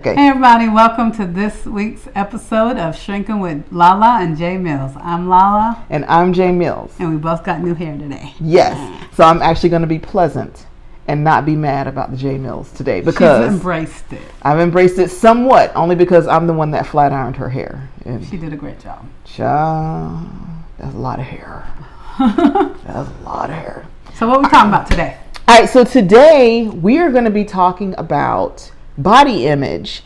Okay. Hey everybody, welcome to this week's episode of Shrinking with Lala and Jay Mills. I'm Lala. And I'm Jay Mills. And we both got new hair today. Yes. So I'm actually going to be pleasant and not be mad about the Jay Mills today because she's embraced it. I've embraced it somewhat, only because I'm the one that flat ironed her hair. And she did a great job. That's a lot of hair. That's a lot of hair. So what are we talking about today? All right, so today we are going to be talking about body image,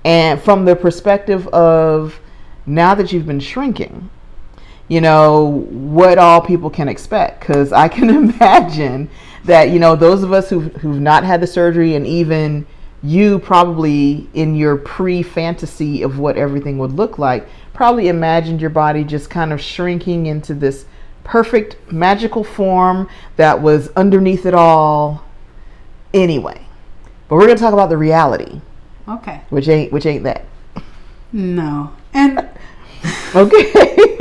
and from the perspective of now that you've been shrinking, what all people can expect. Because I can imagine that, those of us who've not had the surgery, and even you probably in your pre-fantasy of what everything would look like, probably imagined your body just kind of shrinking into this perfect magical form that was underneath it all anyway. But we're going to talk about the reality. Okay. Which ain't that. No. And okay.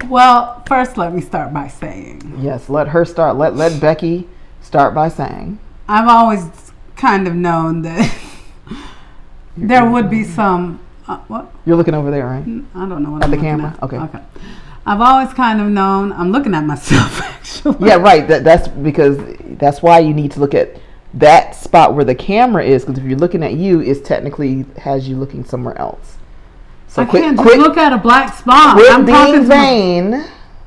Well, first let me start by saying. Yes, let her start. Let Becky start by saying. I've always kind of known that there would be some what? You're looking over there, right? I don't know what at I'm the looking camera. at. Okay. I've always kind of known. I'm looking at myself actually. Yeah, right. That's because that's why you need to look at that spot where the camera is, because if you're looking at you, it technically has you looking somewhere else. So I can't just look at a black spot. Quit being vain.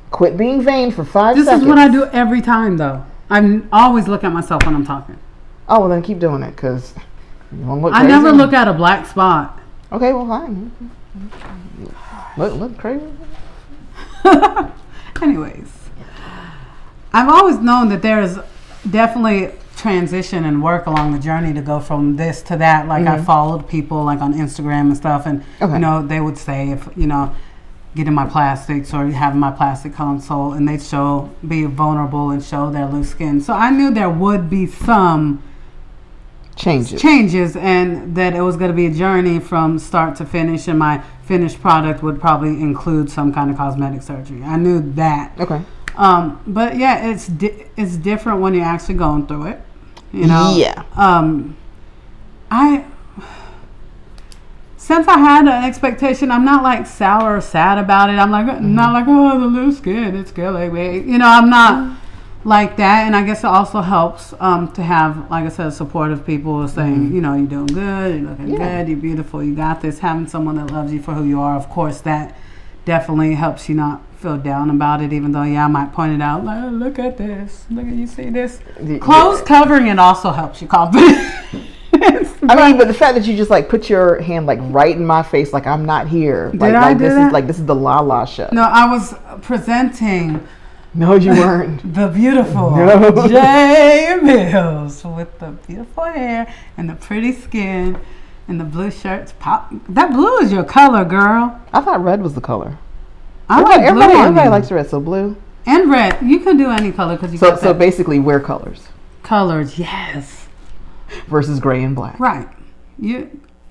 Quit being vain for 5 seconds. This is what I do every time, though. I always look at myself when I'm talking. Oh, well then keep doing it, because you won't look crazy. I never look at a black spot. Okay, well fine. Look crazy. Anyways, I've always known that there is definitely transition and work along the journey to go from this to that. Like I followed people like on Instagram and stuff, and they would say if getting my plastics or having my plastic consult, and they'd be vulnerable and show their loose skin. So I knew there would be some changes, and that it was going to be a journey from start to finish, and my finished product would probably include some kind of cosmetic surgery. I knew that. Okay. But yeah, it's different when you're actually going through it. Yeah. Since I had an expectation, I'm not like sour or sad about it. I'm like not like, oh, the loose skin, it's killing me. I'm not like that. And I guess it also helps to have, like I said, supportive people saying, you're doing good, you're looking good, you're beautiful, you got this. Having someone that loves you for who you are, of course, that definitely helps you not feel down about it, even though I might point it out, like, look at this, you see this. Clothes covering it also helps you confident. But the fact that you just like put your hand like right in my face, like I'm not here. This is the Lala show. No, I was presenting. No, you weren't. The beautiful Jay Mills with the beautiful hair and the pretty skin and the blue shirts. That blue is your color, girl. I thought red was the color. Everybody likes red, so blue and red. You can do any color because you. So basically, wear colors. Colors, yes. Versus gray and black. Right.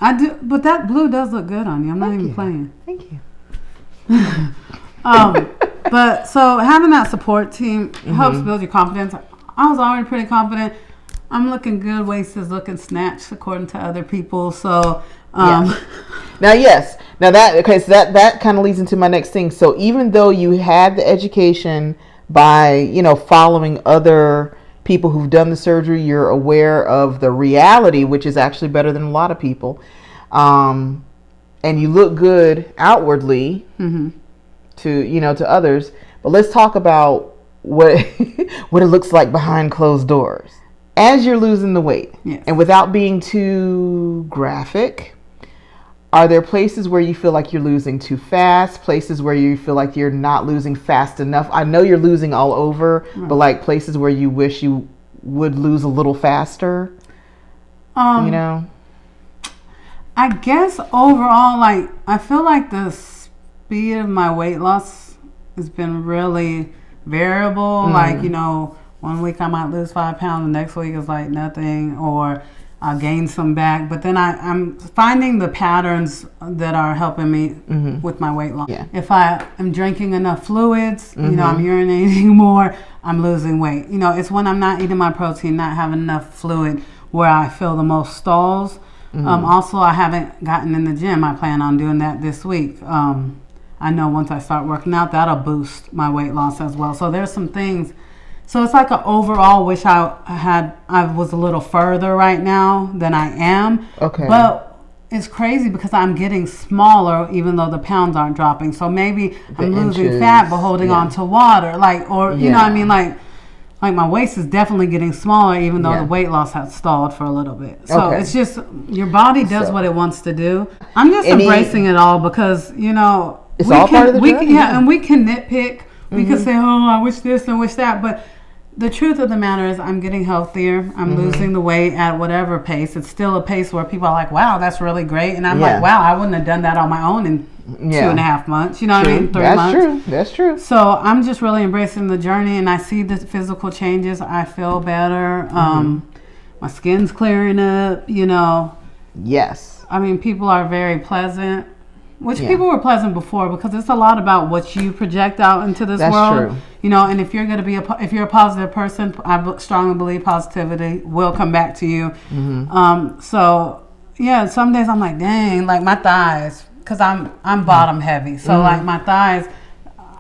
I do, but that blue does look good on you. I'm not even playing. Thank you. But so having that support team helps build your confidence. I was already pretty confident. I'm looking good. Waist is looking snatched according to other people. So. Now that kind of leads into my next thing. So even though you had the education by following other people who've done the surgery, you're aware of the reality, which is actually better than a lot of people, and you look good outwardly to others. But let's talk about what what it looks like behind closed doors as you're losing the weight. Yes. And without being too graphic, are there places where you feel like you're losing too fast? Places where you feel like you're not losing fast enough? I know you're losing all over, but like places where you wish you would lose a little faster? I guess overall, like, I feel like the speed of my weight loss has been really variable. Like, 1 week I might lose 5 pounds, the next week is like nothing, or I'll gain some back, but then I'm finding the patterns that are helping me with my weight loss. Yeah. If I am drinking enough fluids, I'm urinating more, I'm losing weight. It's when I'm not eating my protein, not having enough fluid, where I feel the most stalls. Also, I haven't gotten in the gym. I plan on doing that this week. I know once I start working out, that'll boost my weight loss as well. So there's some things. So it's like an overall wish I was a little further right now than I am. Okay. But it's crazy because I'm getting smaller even though the pounds aren't dropping. So maybe I'm losing fat but holding on to water. Like, or, you know what I mean? Like my waist is definitely getting smaller even though the weight loss has stalled for a little bit. So it's just, your body does what it wants to do. I'm just embracing it all because, you know, it's all part of the journey. And we can nitpick. We can say, oh, I wish this and wish that. But the truth of the matter is I'm getting healthier. I'm losing the weight at whatever pace. It's still a pace where people are like, wow, that's really great. And I'm like, wow, I wouldn't have done that on my own in 2.5 months. You know what I mean? 3 months. That's true. So I'm just really embracing the journey, and I see the physical changes. I feel better. My skin's clearing up, you know. Yes. I mean, people are very pleasant. Which people were pleasant before because it's a lot about what you project out into this world. That's true. You know, and if you're going to be if you're a positive person, I strongly believe positivity will come back to you. So yeah, some days I'm like, dang, like my thighs, because I'm bottom heavy. So like my thighs,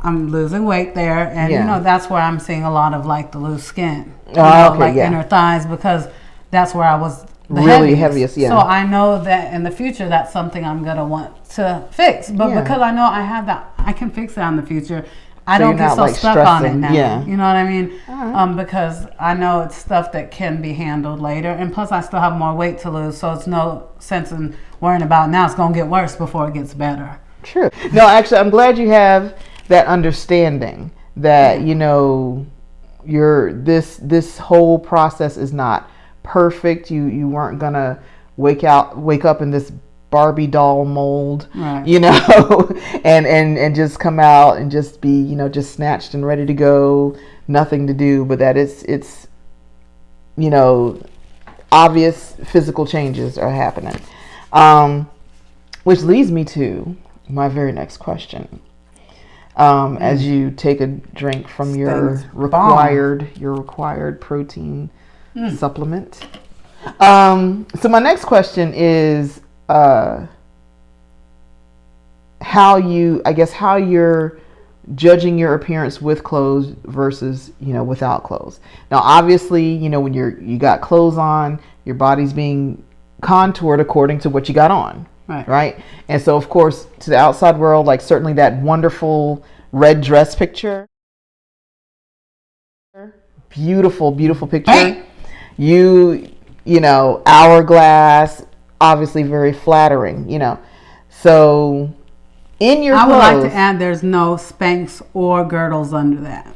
I'm losing weight there, and you know that's where I'm seeing a lot of like the loose skin, inner thighs, because that's where I was. The heaviest. So I know that in the future that's something I'm gonna want to fix. But because I know I have that, I can fix it in the future. I don't get so stuck on it now. You know what I mean? Because I know it's stuff that can be handled later, and plus I still have more weight to lose, so it's no sense in worrying about now. It's gonna get worse before it gets better. True. No, actually, I'm glad you have that understanding that you know this whole process is not perfect. You weren't gonna wake up in this Barbie doll mold, you know, and just come out and just be, you know, just snatched and ready to go, nothing to do, but that it's you know, obvious physical changes are happening, which leads me to my very next question. As you take a drink from your required protein supplement. So my next question is how you're judging your appearance with clothes versus, you know, without clothes. Now, obviously, you know, when you got clothes on, your body's being contoured according to what you got on. Right. And so, of course, to the outside world, like certainly that wonderful red dress picture, beautiful picture. You know, hourglass, obviously very flattering, you know. So in your clothes, I would like to add there's no Spanx or girdles under that.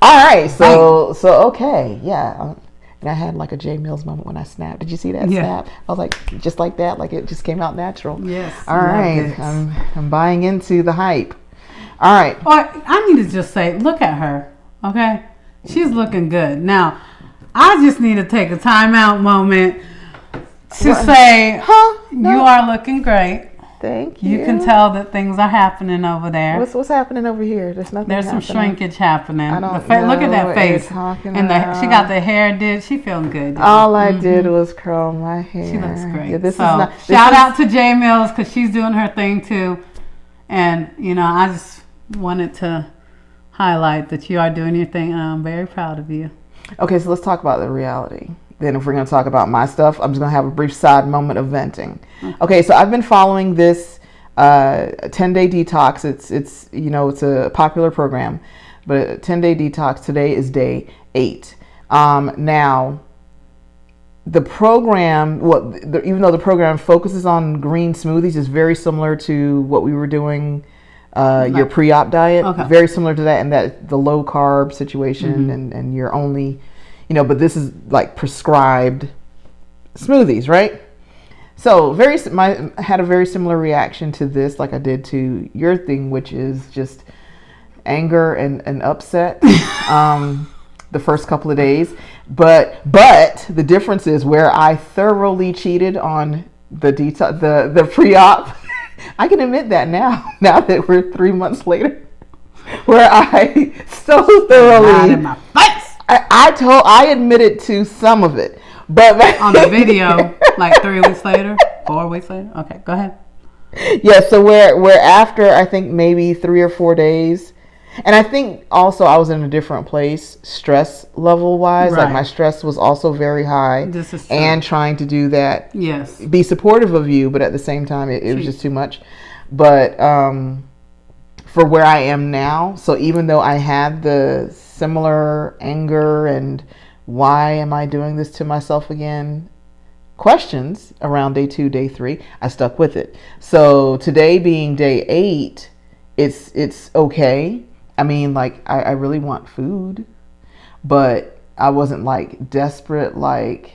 All right. So okay. Yeah. And I had like a J Mills moment when I snapped. Did you see that snap? I was like, just like that, like it just came out natural. Yes. All right. I'm buying into the hype. All right. Well, I need to just say, look at her. Okay. She's looking good. Now, I just need to take a timeout moment to say, you are looking great. Thank you. You can tell that things are happening over there. What's happening over here? There's nothing. There's some shrinkage happening. I don't know. Look at that face. She got the hair did. She feeling good. All I did was curl my hair. She looks great. Yeah, shout out to J Mills because she's doing her thing too. And you know, I just wanted to highlight that you are doing your thing, and I'm very proud of you. Okay, so let's talk about the reality. Then if we're going to talk about my stuff, I'm just going to have a brief side moment of venting. Okay, so I've been following this 10-day detox. It's you know, it's a popular program, but a 10-day detox. Today is day 8. Now, the program, even though the program focuses on green smoothies, is very similar to what we were doing, your pre-op diet. Okay. Very similar to that, in that the low carb situation, and you're only, you know, but this is like prescribed smoothies, right? So I had a very similar reaction to this, like I did to your thing, which is just anger and upset. The first couple of days, but the difference is where I thoroughly cheated on the pre-op. I can admit that now that we're 3 months later, where I so thoroughly, in my face. I admitted to some of it, But on the video, like 3 weeks later, 4 weeks later. Okay, go ahead. Yeah, so we're after, I think maybe 3 or 4 days. And I think also I was in a different place stress level wise. Right. Like my stress was also very high. This is true. And trying to do that. Yes. Be supportive of you, but at the same time it was just too much. But for where I am now, so even though I had the similar anger and why am I doing this to myself again questions around day 2, day 3, I stuck with it. So today being day 8, it's okay. I mean, like, I really want food, but I wasn't like desperate, like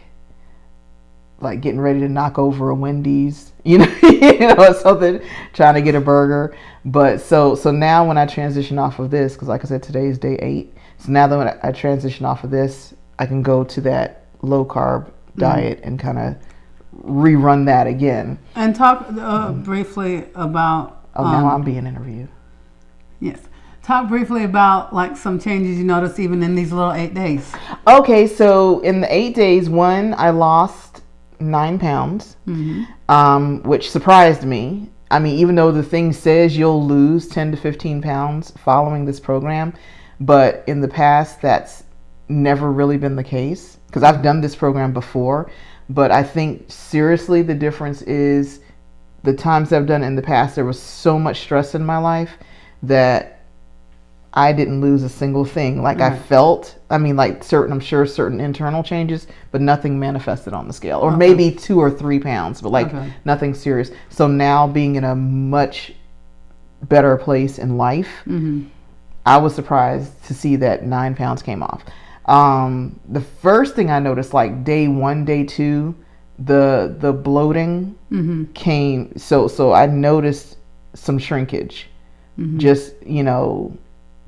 getting ready to knock over a Wendy's, or something, trying to get a burger. But so now when I transition off of this, because like I said, today is day 8. So now that when I transition off of this, I can go to that low carb diet and kind of rerun that again. And talk briefly about. Now I'm being interviewed. Yes. Talk briefly about like some changes you noticed even in these little 8 days. Okay, so in the 8 days, I lost 9 pounds, which surprised me. I mean, even though the thing says you'll lose 10 to 15 pounds following this program, but in the past, that's never really been the case because I've done this program before. But I think seriously, the difference is the times I've done it in the past, there was so much stress in my life that I didn't lose a single thing. Like I felt, I mean, like I'm sure certain internal changes, but nothing manifested on the scale, or maybe 2 or 3 pounds, but like nothing serious. So now being in a much better place in life, I was surprised to see that 9 pounds came off. The first thing I noticed, like day 1, day 2, the bloating came. So I noticed some shrinkage, just,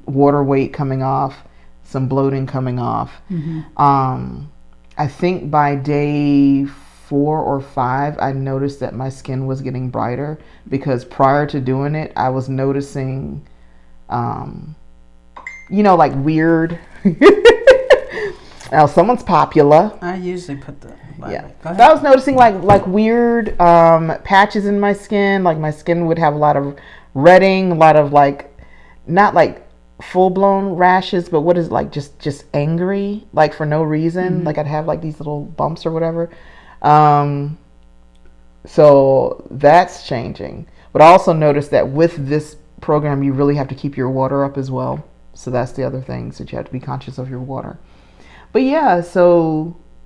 water weight coming off, some bloating coming off. I think by day 4 or 5, I noticed that my skin was getting brighter because prior to doing it, I was noticing, like weird. Now someone's popular. I usually put the I was noticing like weird patches in my skin. Like my skin would have a lot of redding, a lot of like not like full blown rashes, but what is it, like just angry, like for no reason. Like I'd have like these little bumps or whatever. So that's changing. But I also noticed that with this program, you really have to keep your water up as well. So that's the other things that you have to be conscious of your water. But yeah,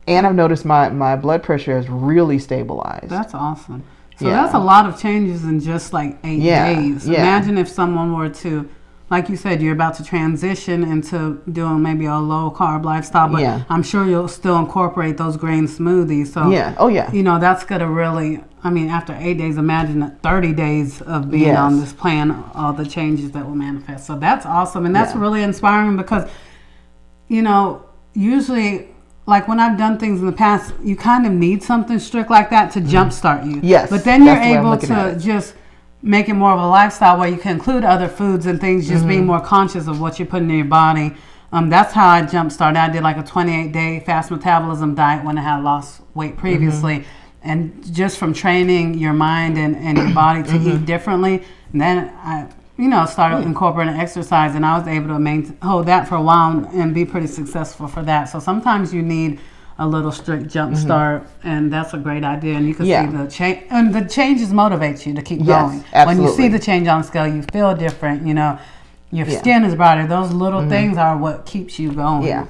and I've noticed my blood pressure has really stabilized. That's awesome. So that's a lot of changes in just like 8 days. Imagine if someone were to, like you said, you're about to transition into doing maybe a low carb lifestyle, but I'm sure you'll still incorporate those grain smoothies. So that's gonna really, I mean, after 8 days, imagine 30 days of being on this plan, all the changes that will manifest. So that's awesome, and that's really inspiring because, usually, like when I've done things in the past, you kind of need something strict like that to jumpstart you. Yes. But then you're able to just make it more of a lifestyle where you can include other foods and things, just being more conscious of what you're putting in your body. That's how I jumpstarted. I did like a 28-day fast metabolism diet when I had lost weight previously. And just from training your mind and your body to eat differently, and then I started incorporating exercise, and I was able to hold that for a while and be pretty successful for that. So sometimes you need a little strict jump start, and that's a great idea. And you can see the change, and the changes motivate you to keep going. Absolutely. When you see the change on the scale, you feel different. Your skin is brighter. Those little things are what keeps you going.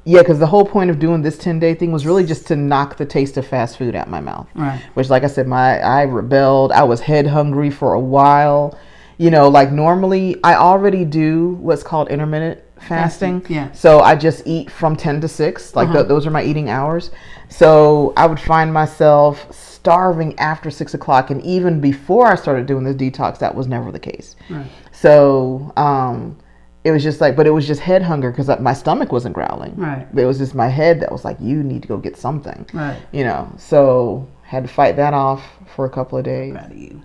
Because the whole point of doing this 10-day thing was really just to knock the taste of fast food out my mouth. Right. Which, like I said, I rebelled. I was head hungry for a while. Like normally I already do what's called intermittent fasting. Yeah. So I just eat from 10 to 6. Like those are my eating hours. So I would find myself starving after 6 o'clock. And even before I started doing this detox, that was never the case. Right. So, it was just but it was just head hunger because my stomach wasn't growling. Right. It was just my head that was like, you need to go get something. Right. So had to fight that off for a couple of days. Proud of you.